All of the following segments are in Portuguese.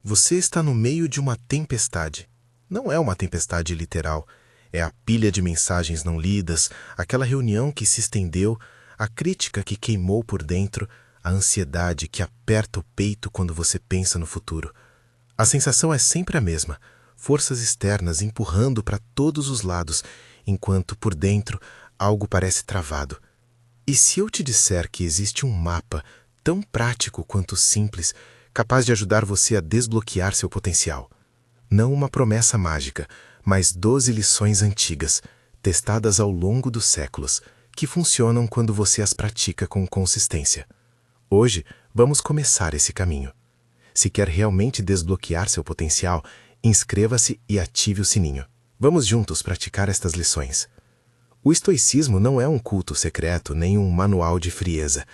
Você está no meio de uma tempestade. Não é uma tempestade literal. É a pilha de mensagens não lidas, aquela reunião que se estendeu, a crítica que queimou por dentro, a ansiedade que aperta o peito quando você pensa no futuro. A sensação é sempre a mesma, forças externas empurrando para todos os lados, enquanto por dentro algo parece travado. E se eu te disser que existe um mapa, tão prático quanto simples, capaz de ajudar você a desbloquear seu potencial? Não uma promessa mágica, mas 12 lições antigas, testadas ao longo dos séculos, que funcionam quando você as pratica com consistência. Hoje, vamos começar esse caminho. Se quer realmente desbloquear seu potencial, inscreva-se e ative o sininho. Vamos juntos praticar estas lições. O estoicismo não é um culto secreto nem um manual de frieza.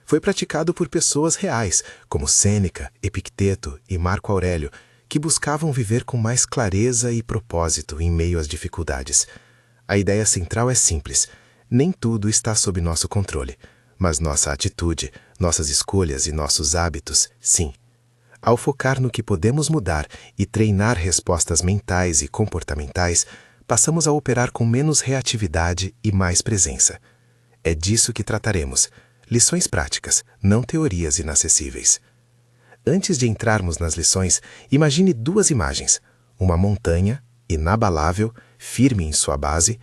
Foi praticado por pessoas reais, como Sêneca, Epicteto e Marco Aurélio, que buscavam viver com mais clareza e propósito em meio às dificuldades. A ideia central é simples: nem tudo está sob nosso controle, mas nossa atitude, nossas escolhas e nossos hábitos, sim. Ao focar no que podemos mudar e treinar respostas mentais e comportamentais, passamos a operar com menos reatividade e mais presença. É disso que trataremos. Lições práticas, não teorias inacessíveis. Antes de entrarmos nas lições, imagine duas imagens: uma montanha, inabalável, firme em sua base,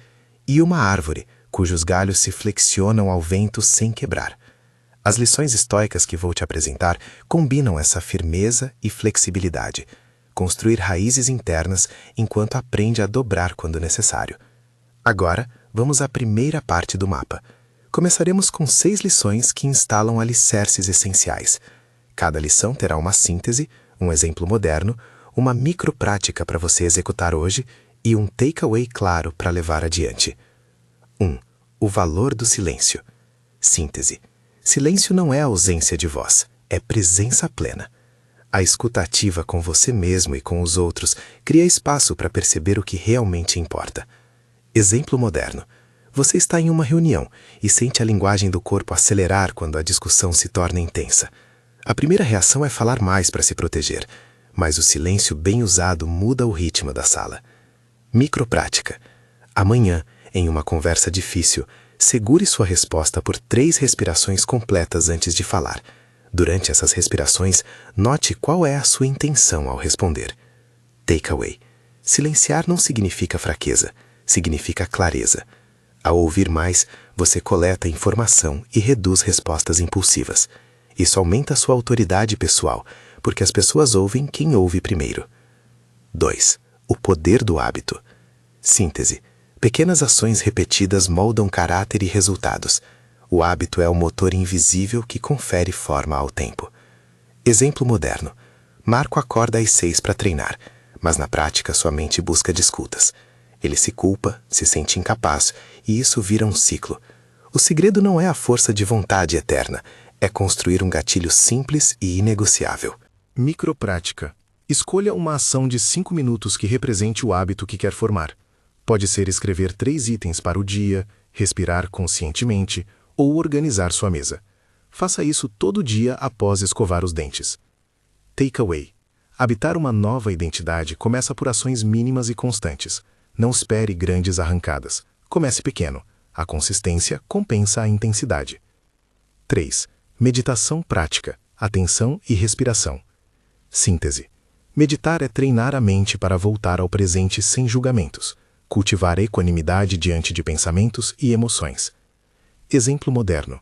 e uma árvore, cujos galhos se flexionam ao vento sem quebrar. As lições estoicas que vou te apresentar combinam essa firmeza e flexibilidade. Construir raízes internas enquanto aprende a dobrar quando necessário. Agora, vamos à primeira parte do mapa. Começaremos com 6 lições que instalam alicerces essenciais. Cada lição terá uma síntese, um exemplo moderno, uma microprática para você executar hoje e um takeaway claro para levar adiante. 1. O valor do silêncio. Síntese. Silêncio não é ausência de voz, é presença plena. A escuta ativa com você mesmo e com os outros cria espaço para perceber o que realmente importa. Exemplo moderno. Você está em uma reunião e sente a linguagem do corpo acelerar quando a discussão se torna intensa. A primeira reação é falar mais para se proteger, mas o silêncio bem usado muda o ritmo da sala. Microprática. Amanhã, em uma conversa difícil, segure sua resposta por 3 respirações completas antes de falar. Durante essas respirações, note qual é a sua intenção ao responder. Takeaway. Silenciar não significa fraqueza, significa clareza. Ao ouvir mais, você coleta informação e reduz respostas impulsivas. Isso aumenta sua autoridade pessoal, porque as pessoas ouvem quem ouve primeiro. 2. O poder do hábito. Síntese. Pequenas ações repetidas moldam caráter e resultados. O hábito é o motor invisível que confere forma ao tempo. Exemplo moderno. Marco acorda às 6 para treinar, mas na prática sua mente busca desculpas. Ele se culpa, se sente incapaz, e isso vira um ciclo. O segredo não é a força de vontade eterna, é construir um gatilho simples e inegociável. Microprática. Escolha uma ação de 5 minutos que represente o hábito que quer formar. Pode ser escrever 3 itens para o dia, respirar conscientemente ou organizar sua mesa. Faça isso todo dia após escovar os dentes. Takeaway. Habitar uma nova identidade começa por ações mínimas e constantes. Não espere grandes arrancadas. Comece pequeno. A consistência compensa a intensidade. 3. Meditação prática, atenção e respiração. Síntese. Meditar é treinar a mente para voltar ao presente sem julgamentos. Cultivar a equanimidade diante de pensamentos e emoções. Exemplo moderno.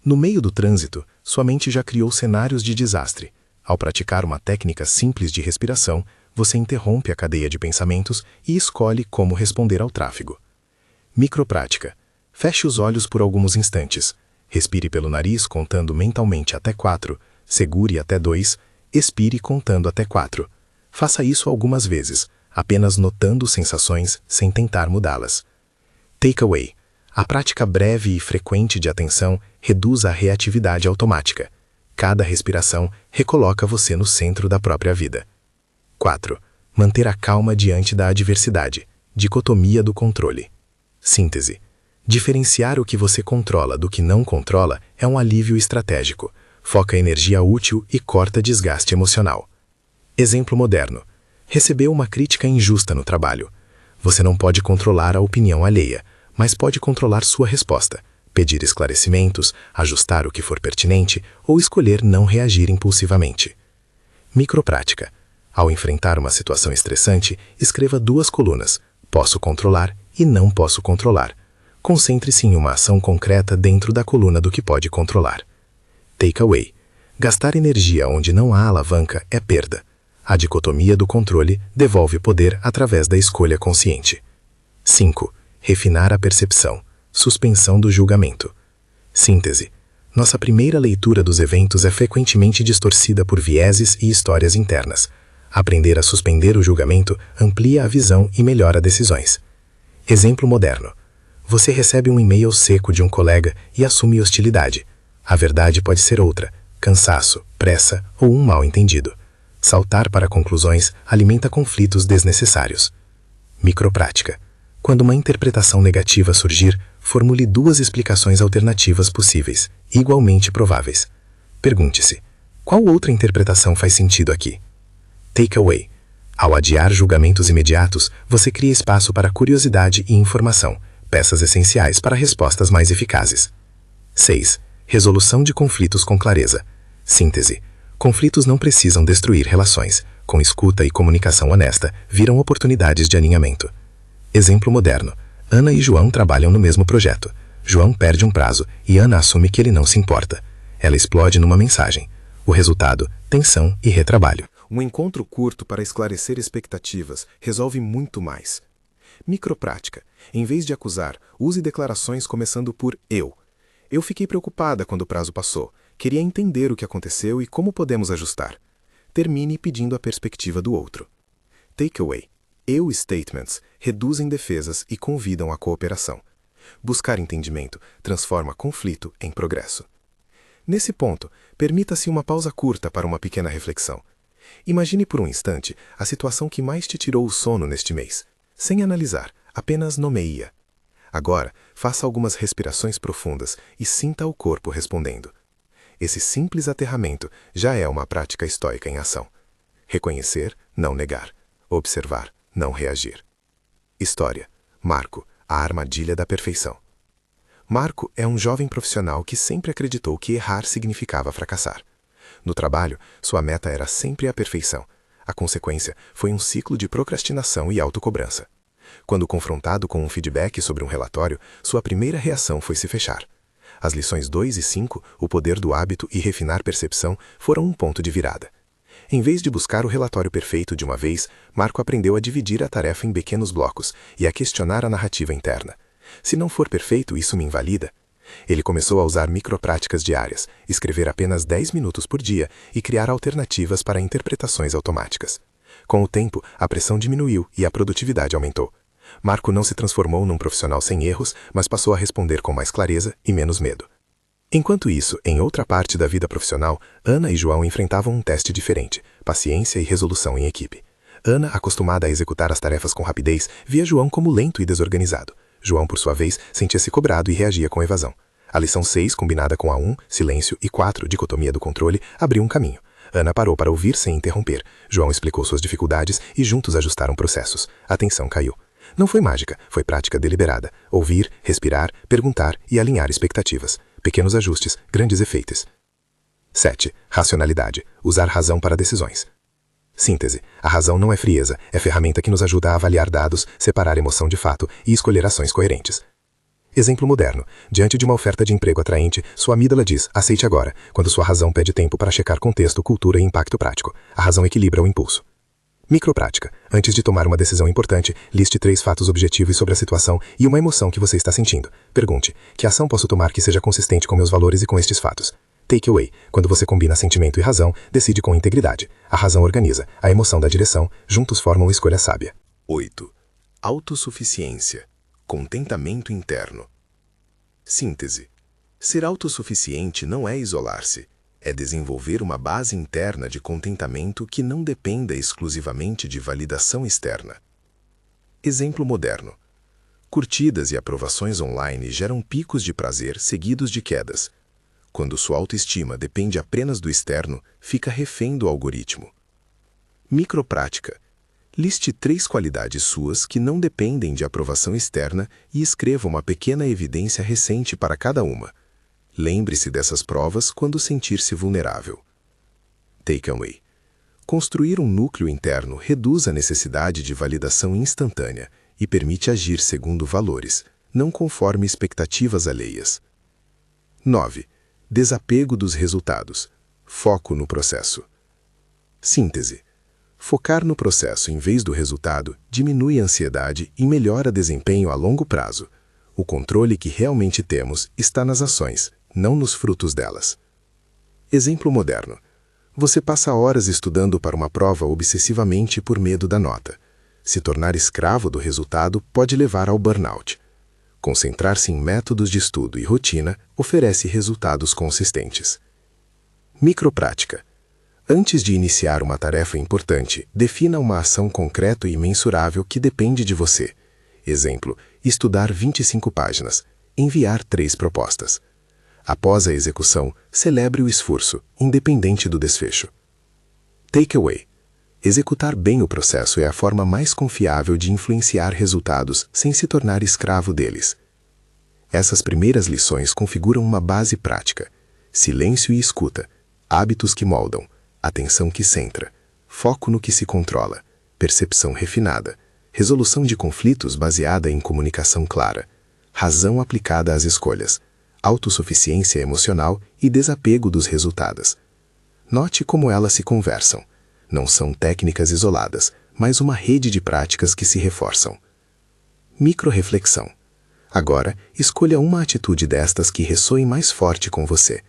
No meio do trânsito, sua mente já criou cenários de desastre. Ao praticar uma técnica simples de respiração, você interrompe a cadeia de pensamentos e escolhe como responder ao tráfego. Microprática. Feche os olhos por alguns instantes. Respire pelo nariz contando mentalmente até 4, segure até 2, expire contando até 4. Faça isso algumas vezes, apenas notando sensações sem tentar mudá-las. Takeaway. A prática breve e frequente de atenção reduz a reatividade automática. Cada respiração recoloca você no centro da própria vida. 4. Manter a calma diante da adversidade. Dicotomia do controle. Síntese. Diferenciar o que você controla do que não controla é um alívio estratégico. Foca energia útil e corta desgaste emocional. Exemplo moderno. Recebeu uma crítica injusta no trabalho. Você não pode controlar a opinião alheia, mas pode controlar sua resposta, pedir esclarecimentos, ajustar o que for pertinente ou escolher não reagir impulsivamente. Microprática. Ao enfrentar uma situação estressante, escreva 2 colunas: posso controlar e não posso controlar. Concentre-se em uma ação concreta dentro da coluna do que pode controlar. Takeaway. Gastar energia onde não há alavanca é perda. A dicotomia do controle devolve poder através da escolha consciente. 5. Refinar a percepção. Suspensão do julgamento. Síntese. Nossa primeira leitura dos eventos é frequentemente distorcida por vieses e histórias internas. Aprender a suspender o julgamento amplia a visão e melhora decisões. Exemplo moderno. Você recebe um e-mail seco de um colega e assume hostilidade. A verdade pode ser outra: cansaço, pressa ou um mal-entendido. Saltar para conclusões alimenta conflitos desnecessários. Microprática. Quando uma interpretação negativa surgir, formule 2 explicações alternativas possíveis, igualmente prováveis. Pergunte-se: qual outra interpretação faz sentido aqui? Takeaway. Ao adiar julgamentos imediatos, você cria espaço para curiosidade e informação, peças essenciais para respostas mais eficazes. 6. Resolução de conflitos com clareza. Síntese. Conflitos não precisam destruir relações. Com escuta e comunicação honesta, viram oportunidades de alinhamento. Exemplo moderno. Ana e João trabalham no mesmo projeto. João perde um prazo e Ana assume que ele não se importa. Ela explode numa mensagem. O resultado: tensão e retrabalho. Um encontro curto para esclarecer expectativas resolve muito mais. Microprática. Em vez de acusar, use declarações começando por eu. Eu fiquei preocupada quando o prazo passou. Queria entender o que aconteceu e como podemos ajustar. Termine pedindo a perspectiva do outro. Takeaway. Eu statements reduzem defesas e convidam à cooperação. Buscar entendimento transforma conflito em progresso. Nesse ponto, permita-se uma pausa curta para uma pequena reflexão. Imagine por um instante a situação que mais te tirou o sono neste mês. Sem analisar, apenas nomeia. Agora, faça algumas respirações profundas e sinta o corpo respondendo. Esse simples aterramento já é uma prática estoica em ação. Reconhecer, não negar. Observar, não reagir. História. Marco, a armadilha da perfeição. Marco é um jovem profissional que sempre acreditou que errar significava fracassar. No trabalho, sua meta era sempre a perfeição. A consequência foi um ciclo de procrastinação e autocobrança. Quando confrontado com um feedback sobre um relatório, sua primeira reação foi se fechar. As lições 2 e 5, o poder do hábito e refinar percepção, foram um ponto de virada. Em vez de buscar o relatório perfeito de uma vez, Marco aprendeu a dividir a tarefa em pequenos blocos e a questionar a narrativa interna. Se não for perfeito, isso me invalida. Ele começou a usar micropráticas diárias, escrever apenas 10 minutos por dia e criar alternativas para interpretações automáticas. Com o tempo, a pressão diminuiu e a produtividade aumentou. Marco não se transformou num profissional sem erros, mas passou a responder com mais clareza e menos medo. Enquanto isso, em outra parte da vida profissional, Ana e João enfrentavam um teste diferente: paciência e resolução em equipe. Ana, acostumada a executar as tarefas com rapidez, via João como lento e desorganizado. João, por sua vez, sentia-se cobrado e reagia com evasão. A lição 6, combinada com a 1, silêncio, e 4, dicotomia do controle, abriu um caminho. Ana parou para ouvir sem interromper. João explicou suas dificuldades e juntos ajustaram processos. A tensão caiu. Não foi mágica, foi prática deliberada. Ouvir, respirar, perguntar e alinhar expectativas. Pequenos ajustes, grandes efeitos. 7. Racionalidade. Usar razão para decisões. Síntese. A razão não é frieza, é ferramenta que nos ajuda a avaliar dados, separar emoção de fato e escolher ações coerentes. Exemplo moderno. Diante de uma oferta de emprego atraente, sua amígdala diz: aceite agora, quando sua razão pede tempo para checar contexto, cultura e impacto prático. A razão equilibra o impulso. Microprática. Antes de tomar uma decisão importante, liste 3 fatos objetivos sobre a situação e uma emoção que você está sentindo. Pergunte: que ação posso tomar que seja consistente com meus valores e com estes fatos? Takeaway. Quando você combina sentimento e razão, decide com integridade. A razão organiza, a emoção dá direção, juntos formam escolha sábia. 8. Autossuficiência. Contentamento interno. Síntese. Ser autossuficiente não é isolar-se. É desenvolver uma base interna de contentamento que não dependa exclusivamente de validação externa. Exemplo moderno. Curtidas e aprovações online geram picos de prazer seguidos de quedas. Quando sua autoestima depende apenas do externo, fica refém do algoritmo. Microprática. Liste 3 qualidades suas que não dependem de aprovação externa e escreva uma pequena evidência recente para cada uma. Lembre-se dessas provas quando sentir-se vulnerável. Takeaway. Construir um núcleo interno reduz a necessidade de validação instantânea e permite agir segundo valores, não conforme expectativas alheias. 9. Desapego dos resultados. Foco no processo. Síntese. Focar no processo em vez do resultado diminui a ansiedade e melhora desempenho a longo prazo. O controle que realmente temos está nas ações, não nos frutos delas. Exemplo moderno. Você passa horas estudando para uma prova obsessivamente por medo da nota. Se tornar escravo do resultado pode levar ao burnout. Concentrar-se em métodos de estudo e rotina oferece resultados consistentes. Microprática. Antes de iniciar uma tarefa importante, defina uma ação concreta e mensurável que depende de você. Exemplo, estudar 25 páginas, enviar 3 propostas. Após a execução, celebre o esforço, independente do desfecho. Takeaway. Executar bem o processo é a forma mais confiável de influenciar resultados sem se tornar escravo deles. Essas primeiras lições configuram uma base prática. Silêncio e escuta, hábitos que moldam, atenção que centra, foco no que se controla, percepção refinada, resolução de conflitos baseada em comunicação clara, razão aplicada às escolhas, autossuficiência emocional e desapego dos resultados. Note como elas se conversam. Não são técnicas isoladas, mas uma rede de práticas que se reforçam. Microreflexão. Agora, escolha uma atitude destas que ressoe mais forte com você.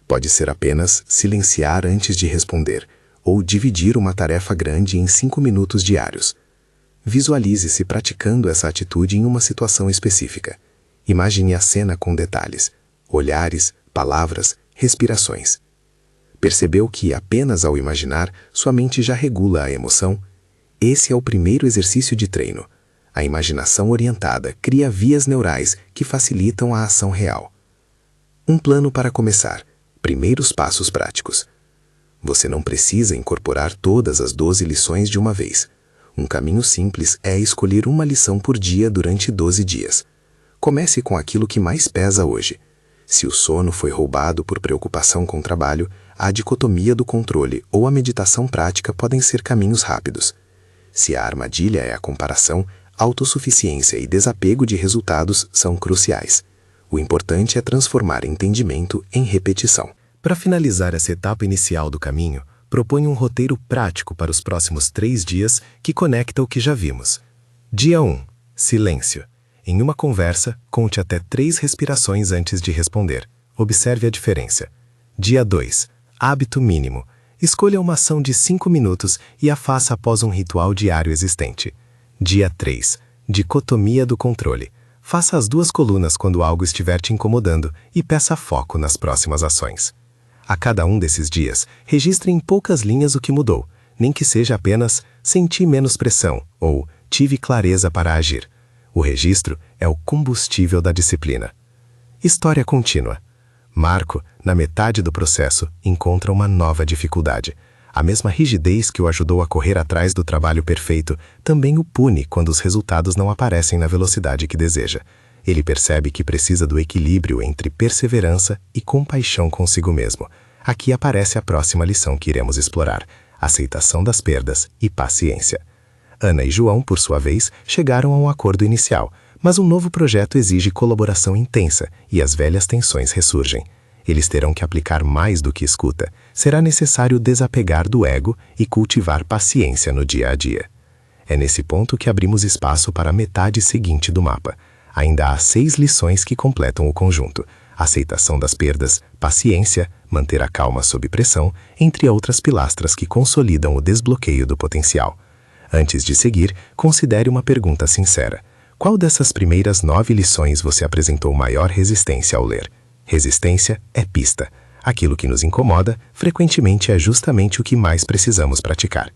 Pode ser apenas silenciar antes de responder, ou dividir uma tarefa grande em 5 minutos diários. Visualize-se praticando essa atitude em uma situação específica. Imagine a cena com detalhes, olhares, palavras, respirações. Percebeu que, apenas ao imaginar, sua mente já regula a emoção? Esse é o primeiro exercício de treino. A imaginação orientada cria vias neurais que facilitam a ação real. Um plano para começar. Primeiros passos práticos. Você não precisa incorporar todas as 12 lições de uma vez. Um caminho simples é escolher uma lição por dia durante 12 dias. Comece com aquilo que mais pesa hoje. Se o sono foi roubado por preocupação com o trabalho, a dicotomia do controle ou a meditação prática podem ser caminhos rápidos. Se a armadilha é a comparação, autossuficiência e desapego de resultados são cruciais. O importante é transformar entendimento em repetição. Para finalizar essa etapa inicial do caminho, proponho um roteiro prático para os próximos 3 dias que conecta o que já vimos. Dia 1. Silêncio. Em uma conversa, conte até 3 respirações antes de responder. Observe a diferença. Dia 2. Hábito mínimo. Escolha uma ação de 5 minutos e a faça após um ritual diário existente. Dia 3. Dicotomia do controle. Faça as 2 colunas quando algo estiver te incomodando e peça foco nas próximas ações. A cada um desses dias, registre em poucas linhas o que mudou, nem que seja apenas senti menos pressão ou tive clareza para agir. O registro é o combustível da disciplina. História contínua. Marco, na metade do processo, encontra uma nova dificuldade. A mesma rigidez que o ajudou a correr atrás do trabalho perfeito também o pune quando os resultados não aparecem na velocidade que deseja. Ele percebe que precisa do equilíbrio entre perseverança e compaixão consigo mesmo. Aqui aparece a próxima lição que iremos explorar: aceitação das perdas e paciência. Ana e João, por sua vez, chegaram a um acordo inicial, mas um novo projeto exige colaboração intensa e as velhas tensões ressurgem. Eles terão que aplicar mais do que escuta. Será necessário desapegar do ego e cultivar paciência no dia a dia. É nesse ponto que abrimos espaço para a metade seguinte do mapa. Ainda há 6 lições que completam o conjunto: aceitação das perdas, paciência, manter a calma sob pressão, entre outras pilastras que consolidam o desbloqueio do potencial. Antes de seguir, considere uma pergunta sincera. Qual dessas primeiras 9 lições você apresentou maior resistência ao ler? Resistência é pista. Aquilo que nos incomoda, frequentemente é justamente o que mais precisamos praticar.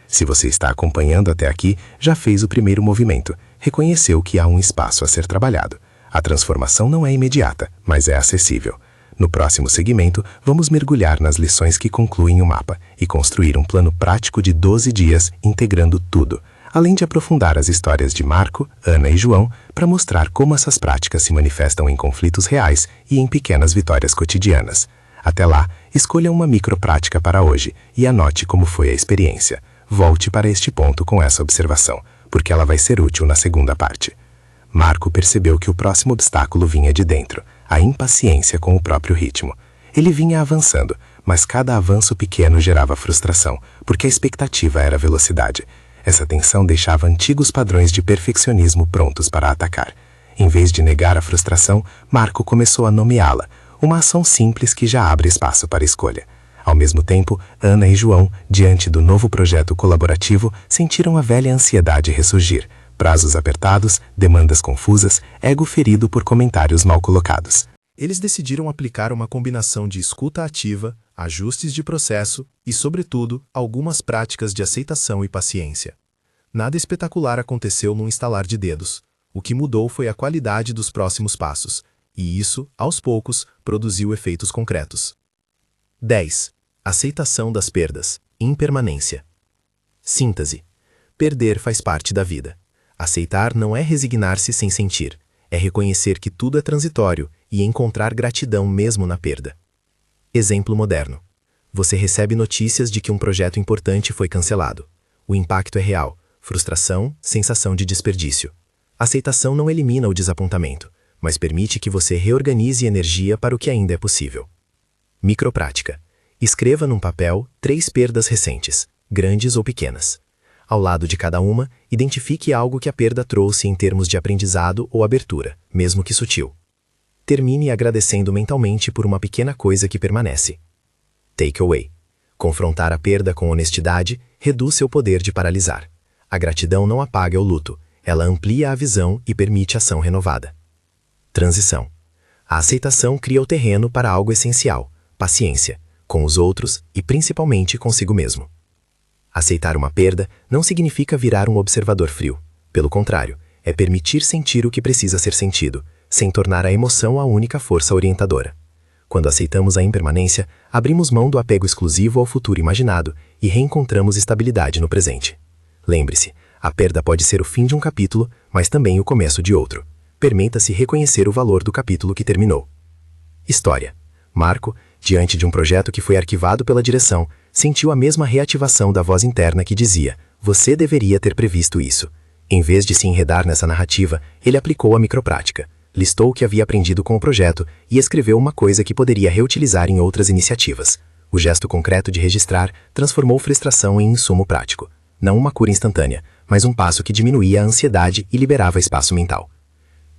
Se você está acompanhando até aqui, já fez o primeiro movimento, reconheceu que há um espaço a ser trabalhado. A transformação não é imediata, mas é acessível. No próximo segmento, vamos mergulhar nas lições que concluem o mapa e construir um plano prático de 12 dias integrando tudo, além de aprofundar as histórias de Marco, Ana e João para mostrar como essas práticas se manifestam em conflitos reais e em pequenas vitórias cotidianas. Até lá, escolha uma microprática para hoje e anote como foi a experiência. Volte para este ponto com essa observação, porque ela vai ser útil na segunda parte. Marco percebeu que o próximo obstáculo vinha de dentro, a impaciência com o próprio ritmo. Ele vinha avançando, mas cada avanço pequeno gerava frustração, porque a expectativa era velocidade. Essa tensão deixava antigos padrões de perfeccionismo prontos para atacar. Em vez de negar a frustração, Marco começou a nomeá-la, uma ação simples que já abre espaço para escolha. Ao mesmo tempo, Ana e João, diante do novo projeto colaborativo, sentiram a velha ansiedade ressurgir. Prazos apertados, demandas confusas, ego ferido por comentários mal colocados. Eles decidiram aplicar uma combinação de escuta ativa, ajustes de processo e, sobretudo, algumas práticas de aceitação e paciência. Nada espetacular aconteceu num estalar de dedos. O que mudou foi a qualidade dos próximos passos, e isso, aos poucos, produziu efeitos concretos. 10. Aceitação das perdas. Impermanência. Síntese. Perder faz parte da vida. Aceitar não é resignar-se sem sentir, é reconhecer que tudo é transitório e encontrar gratidão mesmo na perda. Exemplo moderno. Você recebe notícias de que um projeto importante foi cancelado. O impacto é real, frustração, sensação de desperdício. Aceitação não elimina o desapontamento, mas permite que você reorganize energia para o que ainda é possível. Microprática. Escreva num papel 3 perdas recentes, grandes ou pequenas. Ao lado de cada uma, identifique algo que a perda trouxe em termos de aprendizado ou abertura, mesmo que sutil. Termine agradecendo mentalmente por uma pequena coisa que permanece. Takeaway. Confrontar a perda com honestidade reduz seu poder de paralisar. A gratidão não apaga o luto, ela amplia a visão e permite ação renovada. Transição. A aceitação cria o terreno para algo essencial, paciência, com os outros e principalmente consigo mesmo. Aceitar uma perda não significa virar um observador frio. Pelo contrário, é permitir sentir o que precisa ser sentido, sem tornar a emoção a única força orientadora. Quando aceitamos a impermanência, abrimos mão do apego exclusivo ao futuro imaginado e reencontramos estabilidade no presente. Lembre-se, a perda pode ser o fim de um capítulo, mas também o começo de outro. Permita-se reconhecer o valor do capítulo que terminou. História. Marco, diante de um projeto que foi arquivado pela direção, sentiu a mesma reativação da voz interna que dizia: "Você deveria ter previsto isso." Em vez de se enredar nessa narrativa, ele aplicou a microprática, listou o que havia aprendido com o projeto e escreveu uma coisa que poderia reutilizar em outras iniciativas. O gesto concreto de registrar transformou frustração em insumo prático. Não uma cura instantânea, mas um passo que diminuía a ansiedade e liberava espaço mental.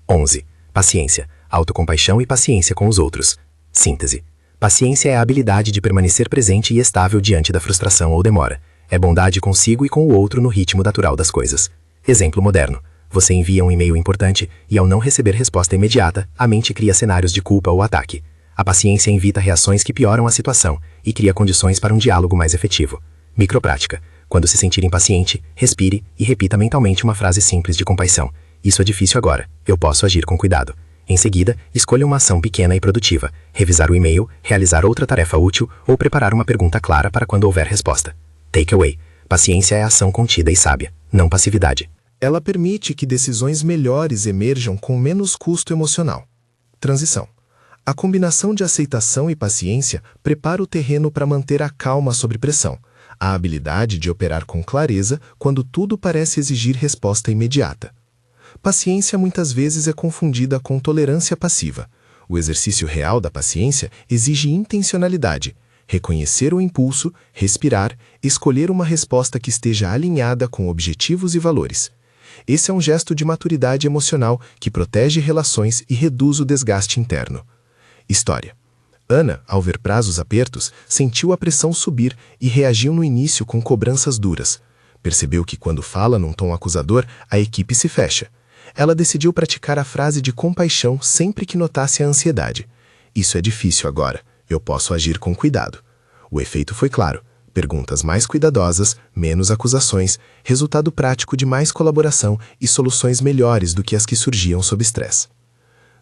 11. Paciência, autocompaixão e paciência com os outros. Síntese. Paciência é a habilidade de permanecer presente e estável diante da frustração ou demora. É bondade consigo e com o outro no ritmo natural das coisas. Exemplo moderno. Você envia um e-mail importante e, ao não receber resposta imediata, a mente cria cenários de culpa ou ataque. A paciência evita reações que pioram a situação e cria condições para um diálogo mais efetivo. Microprática. Quando se sentir impaciente, respire e repita mentalmente uma frase simples de compaixão. Isso é difícil agora. Eu posso agir com cuidado. Em seguida, escolha uma ação pequena e produtiva, revisar o e-mail, realizar outra tarefa útil ou preparar uma pergunta clara para quando houver resposta. Takeaway. Paciência é ação contida e sábia, não passividade. Ela permite que decisões melhores emerjam com menos custo emocional. Transição. A combinação de aceitação e paciência prepara o terreno para manter a calma sob pressão, a habilidade de operar com clareza quando tudo parece exigir resposta imediata. Paciência muitas vezes é confundida com tolerância passiva. O exercício real da paciência exige intencionalidade, reconhecer o impulso, respirar, escolher uma resposta que esteja alinhada com objetivos e valores. Esse é um gesto de maturidade emocional que protege relações e reduz o desgaste interno. História. Ana, ao ver prazos apertos, sentiu a pressão subir e reagiu no início com cobranças duras. Percebeu que quando fala num tom acusador, a equipe se fecha. Ela decidiu praticar a frase de compaixão sempre que notasse a ansiedade. Isso é difícil agora, eu posso agir com cuidado. O efeito foi claro. Perguntas mais cuidadosas, menos acusações, resultado prático de mais colaboração e soluções melhores do que as que surgiam sob estresse.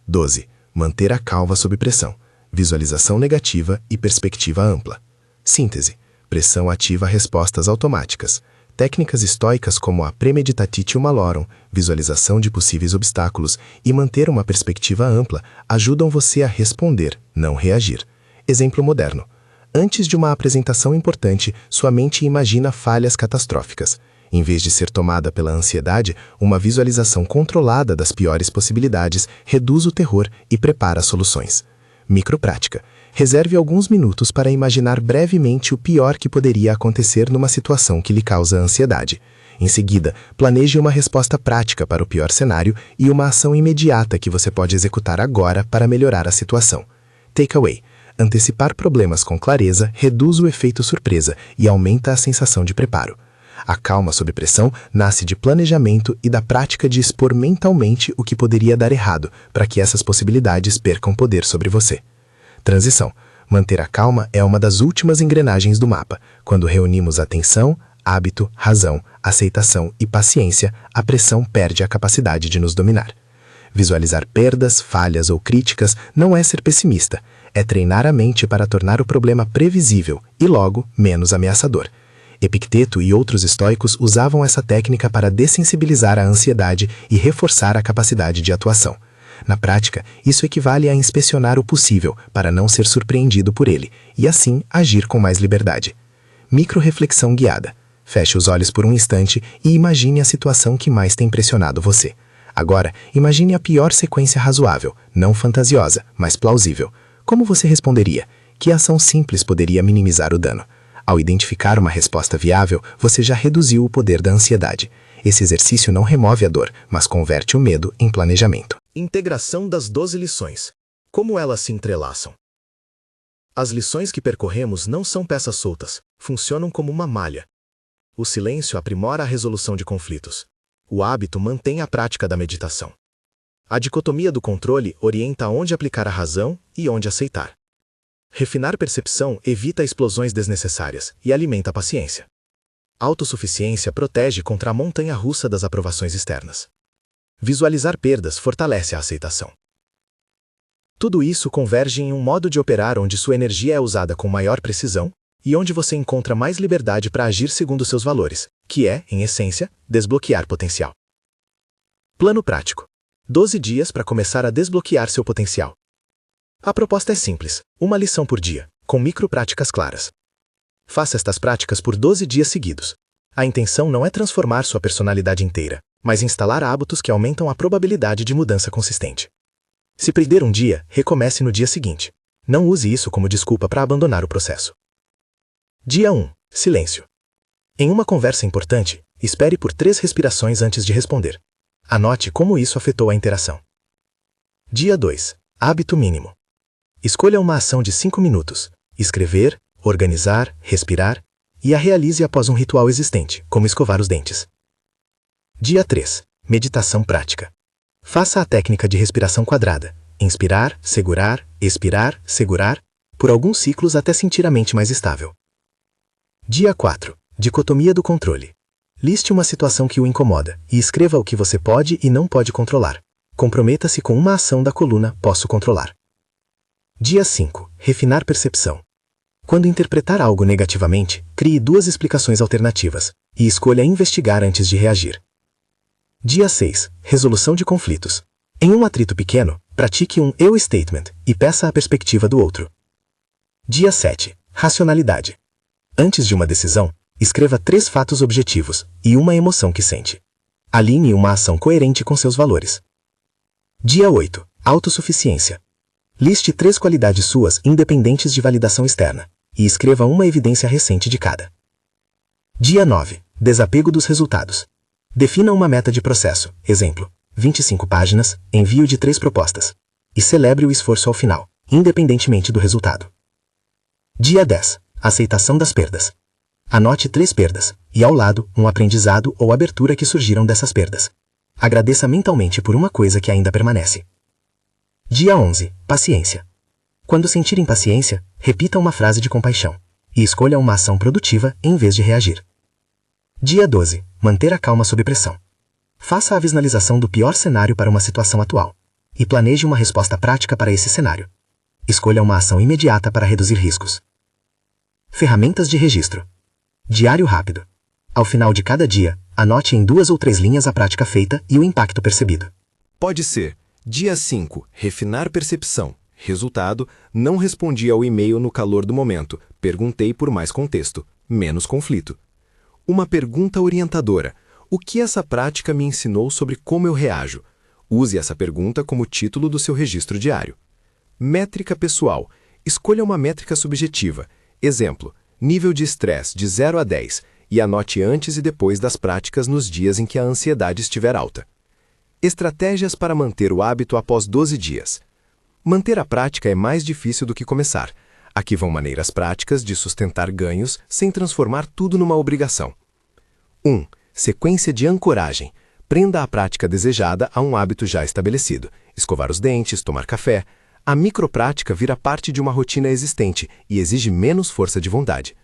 12. Manter a calma sob pressão. visualização negativa e perspectiva ampla. Síntese: pressão ativa respostas automáticas. Técnicas estoicas como a premeditatio malorum, visualização de possíveis obstáculos e manter uma perspectiva ampla ajudam você a responder, não reagir. Exemplo moderno. Antes de uma apresentação importante, sua mente imagina falhas catastróficas. Em vez de ser tomada pela ansiedade, uma visualização controlada das piores possibilidades reduz o terror e prepara soluções. Microprática. Reserve alguns minutos para imaginar brevemente o pior que poderia acontecer numa situação que lhe causa ansiedade. Em seguida, planeje uma resposta prática para o pior cenário e uma ação imediata que você pode executar agora para melhorar a situação. Takeaway. Antecipar problemas com clareza reduz o efeito surpresa e aumenta a sensação de preparo. A calma sob pressão nasce de planejamento e da prática de expor mentalmente o que poderia dar errado para que essas possibilidades percam poder sobre você. Transição. Manter a calma é uma das últimas engrenagens do mapa. Quando reunimos atenção, hábito, razão, aceitação e paciência, a pressão perde a capacidade de nos dominar. Visualizar perdas, falhas ou críticas não é ser pessimista, é treinar a mente para tornar o problema previsível e, logo, menos ameaçador. Epicteto e outros estoicos usavam essa técnica para dessensibilizar a ansiedade e reforçar a capacidade de atuação. Na prática, isso equivale a inspecionar o possível para não ser surpreendido por ele e, assim, agir com mais liberdade. Micro-reflexão guiada. Feche os olhos por um instante e imagine a situação que mais tem impressionado você. Agora, imagine a pior sequência razoável, não fantasiosa, mas plausível. Como você responderia? Que ação simples poderia minimizar o dano? Ao identificar uma resposta viável, você já reduziu o poder da ansiedade. Esse exercício não remove a dor, mas converte o medo em planejamento. Integração das 12 lições. Como elas se entrelaçam? As lições que percorremos não são peças soltas, funcionam como uma malha. O silêncio aprimora a resolução de conflitos. O hábito mantém a prática da meditação. A dicotomia do controle orienta onde aplicar a razão e onde aceitar. Refinar percepção evita explosões desnecessárias e alimenta a paciência. Autossuficiência protege contra a montanha-russa das aprovações externas. Visualizar perdas fortalece a aceitação. Tudo isso converge em um modo de operar onde sua energia é usada com maior precisão e onde você encontra mais liberdade para agir segundo seus valores, que é, em essência, desbloquear potencial. Plano prático. 12 dias para começar a desbloquear seu potencial. A proposta é simples, uma lição por dia, com micropráticas claras. Faça estas práticas por 12 dias seguidos. A intenção não é transformar sua personalidade inteira, mas instalar hábitos que aumentam a probabilidade de mudança consistente. Se perder um dia, recomece no dia seguinte. Não use isso como desculpa para abandonar o processo. Dia 1. Silêncio. Em uma conversa importante, espere por 3 respirações antes de responder. Anote como isso afetou a interação. Dia 2. Hábito mínimo. Escolha uma ação de 5 minutos. Escrever, organizar, respirar, e a realize após um ritual existente, como escovar os dentes. Dia 3. Meditação prática. Faça a técnica de respiração quadrada. Inspirar, segurar, expirar, segurar, por alguns ciclos até sentir a mente mais estável. Dia 4. Dicotomia do controle. Liste uma situação que o incomoda e escreva o que você pode e não pode controlar. Comprometa-se com uma ação da coluna Posso controlar. Dia 5. Refinar percepção. Quando interpretar algo negativamente, crie 2 explicações alternativas e escolha investigar antes de reagir. Dia 6. Resolução de conflitos. Em um atrito pequeno, pratique um eu statement e peça a perspectiva do outro. Dia 7. Racionalidade. Antes de uma decisão, escreva 3 fatos objetivos e uma emoção que sente. Alinhe uma ação coerente com seus valores. Dia 8. Autossuficiência. Liste 3 qualidades suas independentes de validação externa e escreva uma evidência recente de cada. Dia 9. Desapego dos resultados. Defina uma meta de processo, exemplo, 25 páginas, envio de 3 propostas, e celebre o esforço ao final, independentemente do resultado. Dia 10. Aceitação das perdas. Anote 3 perdas, e ao lado, um aprendizado ou abertura que surgiram dessas perdas. Agradeça mentalmente por uma coisa que ainda permanece. Dia 11. Paciência. Quando sentir impaciência, repita uma frase de compaixão, e escolha uma ação produtiva em vez de reagir. Dia 12. Manter a calma sob pressão. Faça a visualização do pior cenário para uma situação atual, e planeje uma resposta prática para esse cenário. Escolha uma ação imediata para reduzir riscos. Ferramentas de registro. Diário rápido. Ao final de cada dia, anote em 2 ou 3 linhas a prática feita e o impacto percebido. Pode ser: dia 5, refinar percepção. Resultado: não respondi ao e-mail no calor do momento, perguntei por mais contexto, menos conflito. Uma pergunta orientadora: o que essa prática me ensinou sobre como eu reajo? Use essa pergunta como título do seu registro diário. Métrica pessoal. Escolha uma métrica subjetiva. Exemplo: nível de estresse de 0 a 10 e anote antes e depois das práticas nos dias em que a ansiedade estiver alta. Estratégias para manter o hábito após 12 dias. Manter a prática é mais difícil do que começar. Aqui vão maneiras práticas de sustentar ganhos sem transformar tudo numa obrigação. 1. Sequência de ancoragem. Prenda a prática desejada a um hábito já estabelecido. Escovar os dentes, tomar café. A microprática vira parte de uma rotina existente e exige menos força de vontade.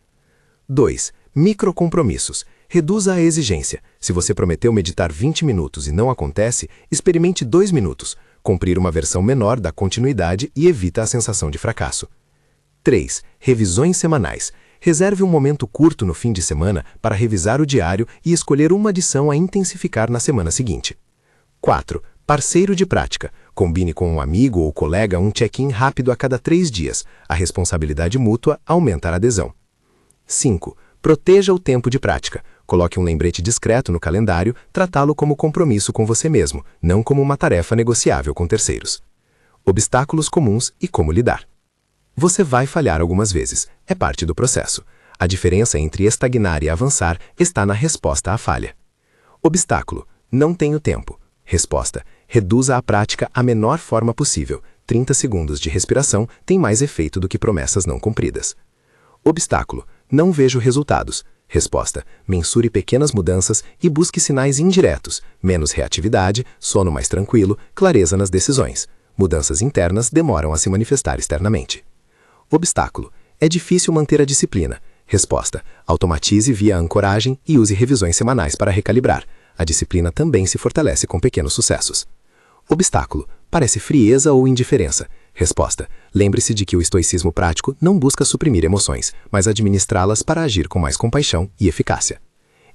2. Microcompromissos. Reduza a exigência. Se você prometeu meditar 20 minutos e não acontece, experimente 2 minutos. Cumprir uma versão menor da continuidade e evita a sensação de fracasso. 3. Revisões semanais. Reserve um momento curto no fim de semana para revisar o diário e escolher uma adição a intensificar na semana seguinte. 4. Parceiro de prática. Combine com um amigo ou colega um check-in rápido a cada 3 dias. A responsabilidade mútua aumenta a adesão. 5. Proteja o tempo de prática. Coloque um lembrete discreto no calendário, tratá-lo como compromisso com você mesmo, não como uma tarefa negociável com terceiros. Obstáculos comuns e como lidar. Você vai falhar algumas vezes, é parte do processo. A diferença entre estagnar e avançar está na resposta à falha. Obstáculo: não tenho tempo. Resposta: reduza a prática à menor forma possível. 30 segundos de respiração tem mais efeito do que promessas não cumpridas. Obstáculo: não vejo resultados. Resposta: mensure pequenas mudanças e busque sinais indiretos, menos reatividade, sono mais tranquilo, clareza nas decisões. Mudanças internas demoram a se manifestar externamente. Obstáculo: é difícil manter a disciplina. Resposta: automatize via ancoragem e use revisões semanais para recalibrar. A disciplina também se fortalece com pequenos sucessos. Obstáculo: parece frieza ou indiferença. Resposta: lembre-se de que o estoicismo prático não busca suprimir emoções, mas administrá-las para agir com mais compaixão e eficácia.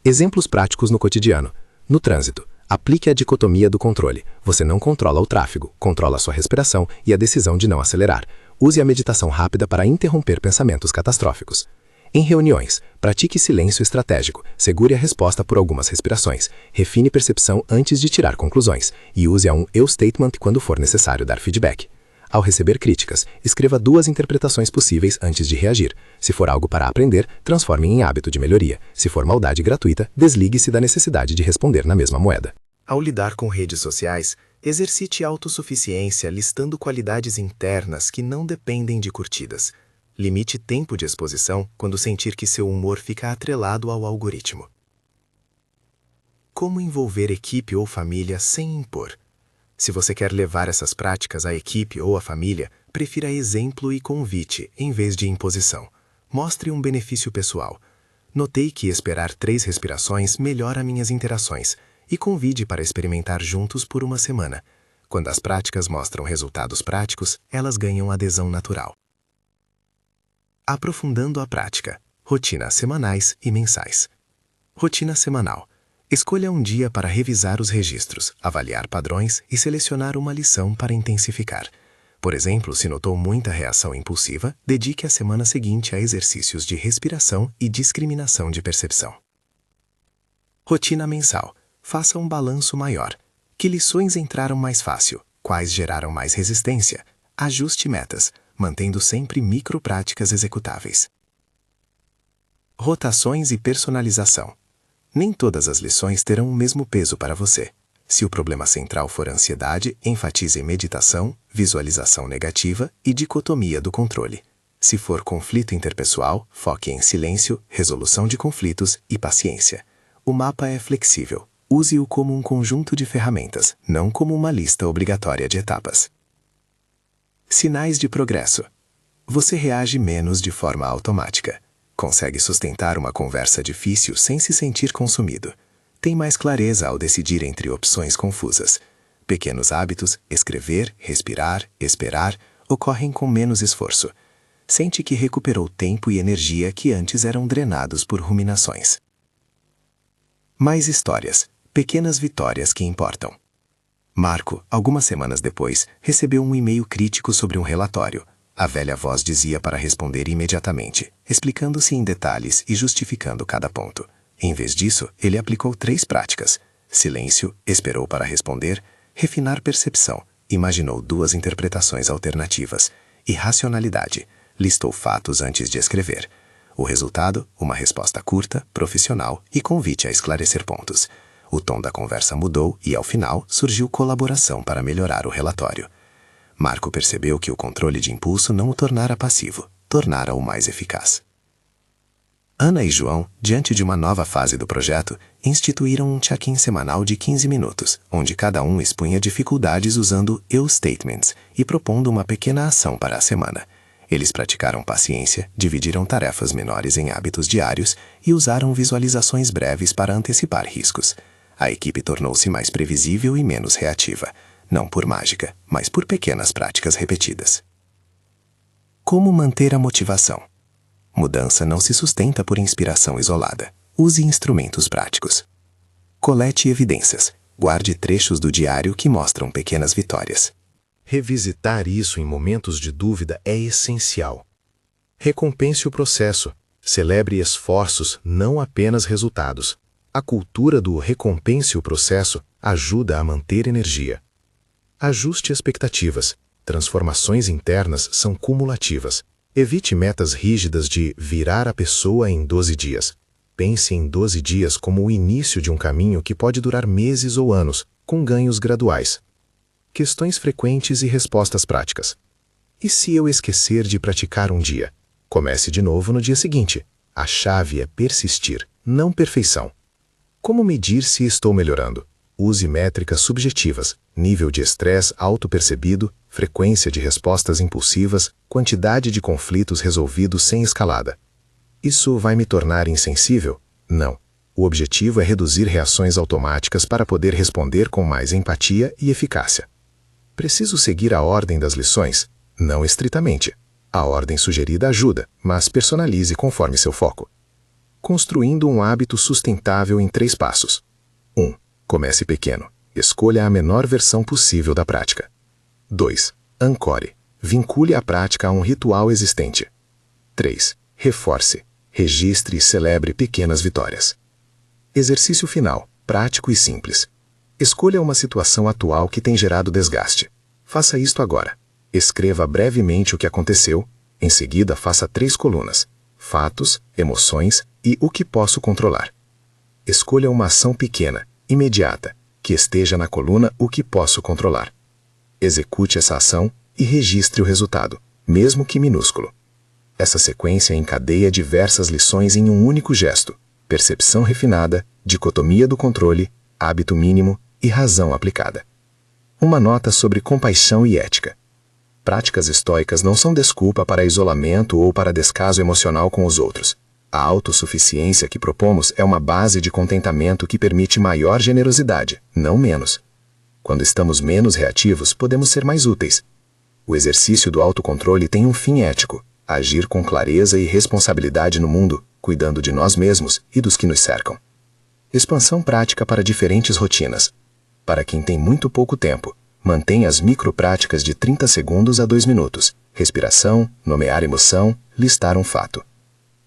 Exemplos práticos no cotidiano. No trânsito, aplique a dicotomia do controle. Você não controla o tráfego, controla a sua respiração e a decisão de não acelerar. Use a meditação rápida para interromper pensamentos catastróficos. Em reuniões, pratique silêncio estratégico, segure a resposta por algumas respirações, refine percepção antes de tirar conclusões e use um eu statement quando for necessário dar feedback. Ao receber críticas, escreva 2 interpretações possíveis antes de reagir. Se for algo para aprender, transforme em hábito de melhoria. Se for maldade gratuita, desligue-se da necessidade de responder na mesma moeda. Ao lidar com redes sociais, exercite autossuficiência listando qualidades internas que não dependem de curtidas. Limite tempo de exposição quando sentir que seu humor fica atrelado ao algoritmo. Como envolver equipe ou família sem impor? Se você quer levar essas práticas à equipe ou à família, prefira exemplo e convite, em vez de imposição. Mostre um benefício pessoal. Notei que esperar 3 respirações melhora minhas interações e convide para experimentar juntos por uma semana. Quando as práticas mostram resultados práticos, elas ganham adesão natural. Aprofundando a prática. Rotinas semanais e mensais. Rotina semanal. Escolha um dia para revisar os registros, avaliar padrões e selecionar uma lição para intensificar. Por exemplo, se notou muita reação impulsiva, dedique a semana seguinte a exercícios de respiração e discriminação de percepção. Rotina mensal. Faça um balanço maior. Que lições entraram mais fácil? Quais geraram mais resistência? Ajuste metas, mantendo sempre micropráticas executáveis. Rotações e personalização. Nem todas as lições terão o mesmo peso para você. Se o problema central for ansiedade, enfatize meditação, visualização negativa e dicotomia do controle. Se for conflito interpessoal, foque em silêncio, resolução de conflitos e paciência. O mapa é flexível. Use-o como um conjunto de ferramentas, não como uma lista obrigatória de etapas. Sinais de progresso. Você reage menos de forma automática. Consegue sustentar uma conversa difícil sem se sentir consumido. Tem mais clareza ao decidir entre opções confusas. Pequenos hábitos, escrever, respirar, esperar, ocorrem com menos esforço. Sente que recuperou tempo e energia que antes eram drenados por ruminações. Mais histórias, pequenas vitórias que importam. Marco, algumas semanas depois, recebeu um e-mail crítico sobre um relatório. A velha voz dizia para responder imediatamente, explicando-se em detalhes e justificando cada ponto. Em vez disso, ele aplicou 3 práticas. Silêncio, esperou para responder, refinar percepção, imaginou 2 interpretações alternativas, e racionalidade, listou fatos antes de escrever. O resultado, uma resposta curta, profissional e convite a esclarecer pontos. O tom da conversa mudou e, ao final, surgiu colaboração para melhorar o relatório. Marco percebeu que o controle de impulso não o tornara passivo, tornara-o mais eficaz. Ana e João, diante de uma nova fase do projeto, instituíram um check-in semanal de 15 minutos, onde cada um expunha dificuldades usando eu statements e propondo uma pequena ação para a semana. Eles praticaram paciência, dividiram tarefas menores em hábitos diários e usaram visualizações breves para antecipar riscos. A equipe tornou-se mais previsível e menos reativa, não por mágica, mas por pequenas práticas repetidas. Como manter a motivação? Mudança não se sustenta por inspiração isolada. Use instrumentos práticos. Colete evidências. Guarde trechos do diário que mostram pequenas vitórias. Revisitar isso em momentos de dúvida é essencial. Recompense o processo. Celebre esforços, não apenas resultados. A cultura do recompense o processo ajuda a manter energia. Ajuste expectativas. Transformações internas são cumulativas. Evite metas rígidas de virar a pessoa em 12 dias. Pense em 12 dias como o início de um caminho que pode durar meses ou anos, com ganhos graduais. Questões frequentes e respostas práticas. E se eu esquecer de praticar um dia? Comece de novo no dia seguinte. A chave é persistir, não perfeição. Como medir se estou melhorando? Use métricas subjetivas, nível de estresse auto-percebido, frequência de respostas impulsivas, quantidade de conflitos resolvidos sem escalada. Isso vai me tornar insensível? Não. O objetivo é reduzir reações automáticas para poder responder com mais empatia e eficácia. Preciso seguir a ordem das lições? Não estritamente. A ordem sugerida ajuda, mas personalize conforme seu foco. Construindo um hábito sustentável em 3 passos. 1. Comece pequeno. Escolha a menor versão possível da prática. 2. Ancore. Vincule a prática a um ritual existente. 3. Reforce. Registre e celebre pequenas vitórias. Exercício final, prático e simples. Escolha uma situação atual que tem gerado desgaste. Faça isto agora. Escreva brevemente o que aconteceu. Em seguida, faça 3 colunas: fatos, emoções e o que posso controlar. Escolha uma ação pequena, imediata, que esteja na coluna o que posso controlar. Execute essa ação e registre o resultado, mesmo que minúsculo. Essa sequência encadeia diversas lições em um único gesto: percepção refinada, dicotomia do controle, hábito mínimo e razão aplicada. Uma nota sobre compaixão e ética. Práticas estoicas não são desculpa para isolamento ou para descaso emocional com os outros. A autossuficiência que propomos é uma base de contentamento que permite maior generosidade, não menos. Quando estamos menos reativos, podemos ser mais úteis. O exercício do autocontrole tem um fim ético: agir com clareza e responsabilidade no mundo, cuidando de nós mesmos e dos que nos cercam. Expansão prática para diferentes rotinas. Para quem tem muito pouco tempo, mantenha as micropráticas de 30 segundos a 2 minutos. Respiração, nomear emoção, listar um fato.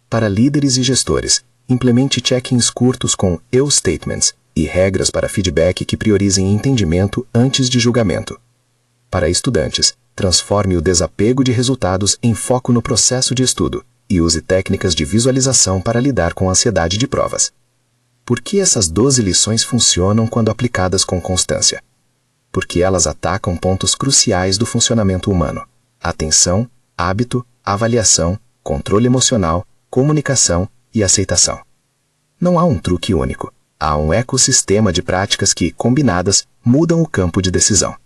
Para líderes e gestores, implemente check-ins curtos com eu statements e regras para feedback que priorizem entendimento antes de julgamento. Para estudantes, transforme o desapego de resultados em foco no processo de estudo e use técnicas de visualização para lidar com a ansiedade de provas. Por que essas 12 lições funcionam quando aplicadas com constância? Porque elas atacam pontos cruciais do funcionamento humano: atenção, hábito, avaliação, controle emocional, comunicação e aceitação. Não há um truque único. Há um ecossistema de práticas que, combinadas, mudam o campo de decisão.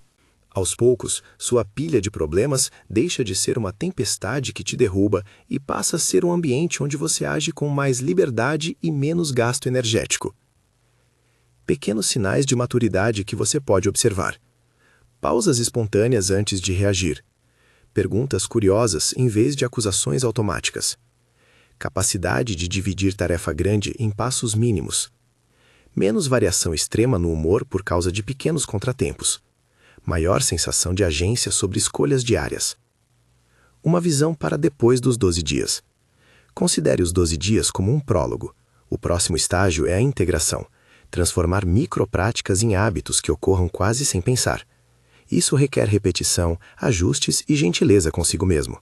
Aos poucos, sua pilha de problemas deixa de ser uma tempestade que te derruba e passa a ser um ambiente onde você age com mais liberdade e menos gasto energético. Pequenos sinais de maturidade que você pode observar. Pausas espontâneas antes de reagir. perguntas curiosas em vez de acusações automáticas. Capacidade de dividir tarefa grande em passos mínimos. Menos variação extrema no humor por causa de pequenos contratempos. Maior sensação de agência sobre escolhas diárias. Uma visão para depois dos 12 dias. Considere os 12 dias como um prólogo. O próximo estágio é a integração. Transformar micropráticas em hábitos que ocorram quase sem pensar. Isso requer repetição, ajustes e gentileza consigo mesmo.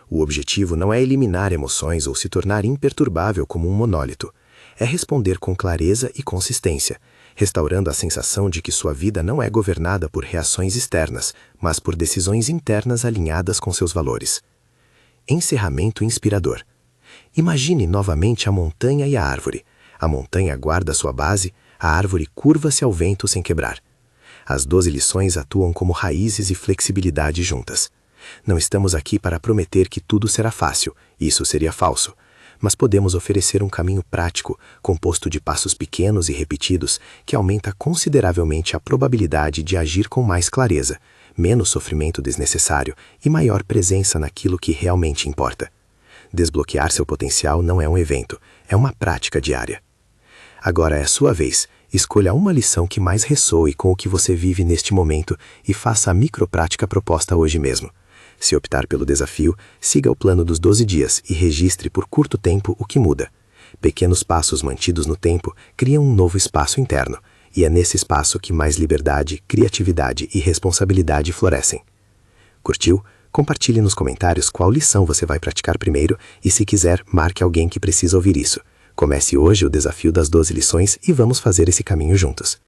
O objetivo não é eliminar emoções ou se tornar imperturbável como um monólito. É responder com clareza e consistência, restaurando a sensação de que sua vida não é governada por reações externas, mas por decisões internas alinhadas com seus valores. Encerramento inspirador. Imagine novamente a montanha e a árvore. A montanha guarda sua base, a árvore curva-se ao vento sem quebrar. As 12 lições atuam como raízes e flexibilidade juntas. Não estamos aqui para prometer que tudo será fácil, isso seria falso. Mas podemos oferecer um caminho prático, composto de passos pequenos e repetidos, que aumenta consideravelmente a probabilidade de agir com mais clareza, menos sofrimento desnecessário e maior presença naquilo que realmente importa. Desbloquear seu potencial não é um evento, é uma prática diária. Agora é a sua vez. Escolha uma lição que mais ressoe com o que você vive neste momento e faça a microprática proposta hoje mesmo. Se optar pelo desafio, siga o plano dos 12 dias e registre por curto tempo o que muda. Pequenos passos mantidos no tempo criam um novo espaço interno, e é nesse espaço que mais liberdade, criatividade e responsabilidade florescem. Curtiu? Compartilhe nos comentários qual lição você vai praticar primeiro e, se quiser, marque alguém que precisa ouvir isso. Comece hoje o desafio das 12 lições e vamos fazer esse caminho juntos.